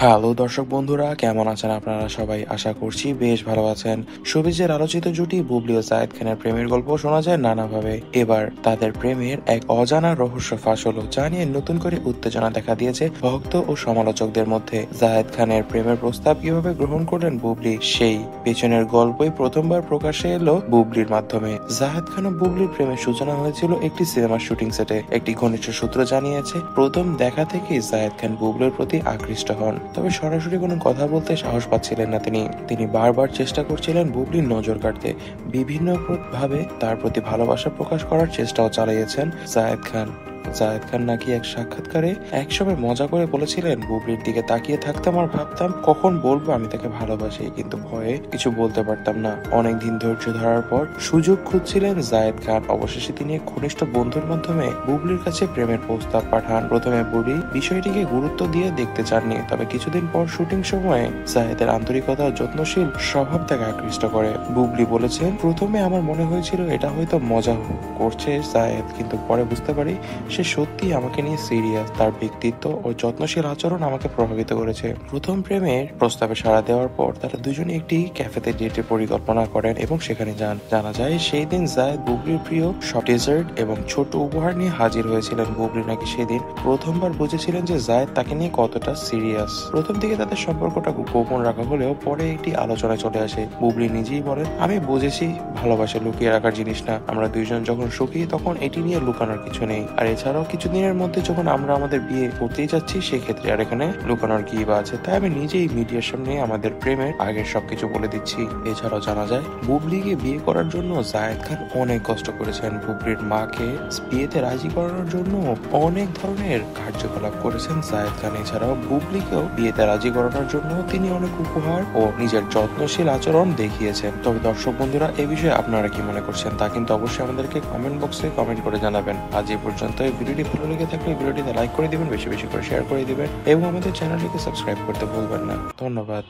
Hello দর্শক বন্ধুরা, কেমন আছেন আপনারা সবাই? আশা করছি বেশ ভালো আছেন। শোবিজের আলোচিত জুটি বুবলি ও জায়েদ খানের প্রেমের গল্প শোনা যায় নানাভাবে। এবার তাদের প্রেমের এক অজানা রহস্য ফাঁস হলো, যা নিয়ে নতুন করে উত্তেজনা দেখা দিয়েছে ভক্ত ও সমালোচকদের মধ্যে। জায়েদ খানের প্রেমের প্রস্তাব কিভাবে গ্রহণ করলেন বুবলি, সেই পেছনের গল্পই প্রথমবার প্রকাশে এলো বুবলির মাধ্যমে। জায়েদ খান ও বুবলির প্রেমের সূচনা হয়েছিল একটি সিনেমার শুটিং সেটে। একটি ঘনিষ্ঠ সূত্র জানিয়েছে, প্রথম দেখা থেকেই জায়েদ খান বুবলির প্রতি আকৃষ্ট হন। তবে সরাসরি কোনো কথা বলতে সাহস পাচ্ছিলেন না তিনি বারবার চেষ্টা করছিলেন বুবলির নজর কাটতে। বিভিন্ন ভাবে তার প্রতি ভালোবাসা প্রকাশ করার চেষ্টাও চালিয়েছেন জায়েদ খান নাকি এক সাক্ষাৎকারে একসময় মজা করে বলেছিলেন, বুবলির দিকে তাকিয়ে থাকতাম আর ভাবতাম কখন বলবো আমি তাকে ভালোবাসি, কিন্তু ভয়ে কিছু বলতে পারতাম না। অনেকদিন ধৈর্য ধরার পর সুযোগ খুঁজছিলেন জায়েদ খান। অবশেষে তিনি এক ঘনিষ্ঠ বন্ধুর মাধ্যমে বুবলির কাছে প্রেমের প্রস্তাব পাঠান। প্রথমে বুবলি বিষয়টিকে গুরুত্ব দিয়ে দেখতে চাননি, তবে কিছুদিন পর শুটিং সময়ে জায়েদের আন্তরিকতা ও যত্নশীল স্বভাব তাকে আকৃষ্ট করে। বুবলি বলেছেন, প্রথমে আমার মনে হয়েছিল এটা হয়তো মজা করছে জায়েদ, কিন্তু পরে বুঝতে পারি সে সত্যি আমাকে নিয়ে সিরিয়াস। তার ব্যক্তিত্ব ও যত্নশীল আচরণ আমাকে প্রভাবিত করেছে। প্রথম প্রেমের প্রস্তাবে সাড়া দেওয়ার পর তারা দুজনে একটি ক্যাফেতে ডেটের পরিকল্পনা করেন এবং সেখানে যান। জানা যায় সেই দিন জায়েদ বুবলির প্রিয় সব ডেজার্ট এবং ছোট উপহার নিয়ে হাজির হয়েছিলেন। বুবলি নাকি সেদিন প্রথমবার বুঝেছিলেন যে জায়েদ তাকে নিয়ে কতটা সিরিয়াস। প্রথম দিকে তাদের সম্পর্কটা গোপন রাখা হলেও পরে একটি আলোচনায় চলে আসে। বুবলি নিজেই বলেন, আমি বুঝেছি ভালোবাসা লুকিয়ে রাখার জিনিস না। আমরা দুইজন যখন সুখী তখন এটি নিয়ে লুকানোর কিছু নেই। আর এছাড়াও কিছুদিনের মধ্যে যখন আমরা আমাদের বিয়ে করতেই যাচ্ছি, সেক্ষেত্রে আর এখানে লুকানোর কি বা আছে। তাই আমি নিজেই মিডিয়ার সামনে আমাদের প্রেমের আগের সবকিছু বলে দিচ্ছি। এছাড়াও জানা যায় বুবলিকে বিয়ে করার জন্য জায়েদ খান অনেক কষ্ট করেছেন। বুবলির মাকে বিয়েতে রাজি করানোর জন্য অনেক ধরনের কার্যকলাপ করেছেন জায়েদ খান। এছাড়াও বুবলিকেও বিয়েতে রাজি করানোর জন্য তিনি অনেক উপহার ও নিজের যত্নশীল আচরণ দেখিয়েছেন। তবে দর্শক বন্ধুরা, এই বিষয়ে আপনারা কি মনে করছেন তা কিন্তু অবশ্যই আমাদেরকে কমেন্ট বক্সে কমেন্ট করে জানাবেন। আজ এই পর্যন্ত। ভিডিওটি ভালো লেগে থাকলে ভিডিওটিতে লাইক করে দিবেন, বেশি বেশি করে শেয়ার করে দিবেন এবং আমাদের চ্যানেলটিকে সাবস্ক্রাইব করতে ভুলবেন না। ধন্যবাদ।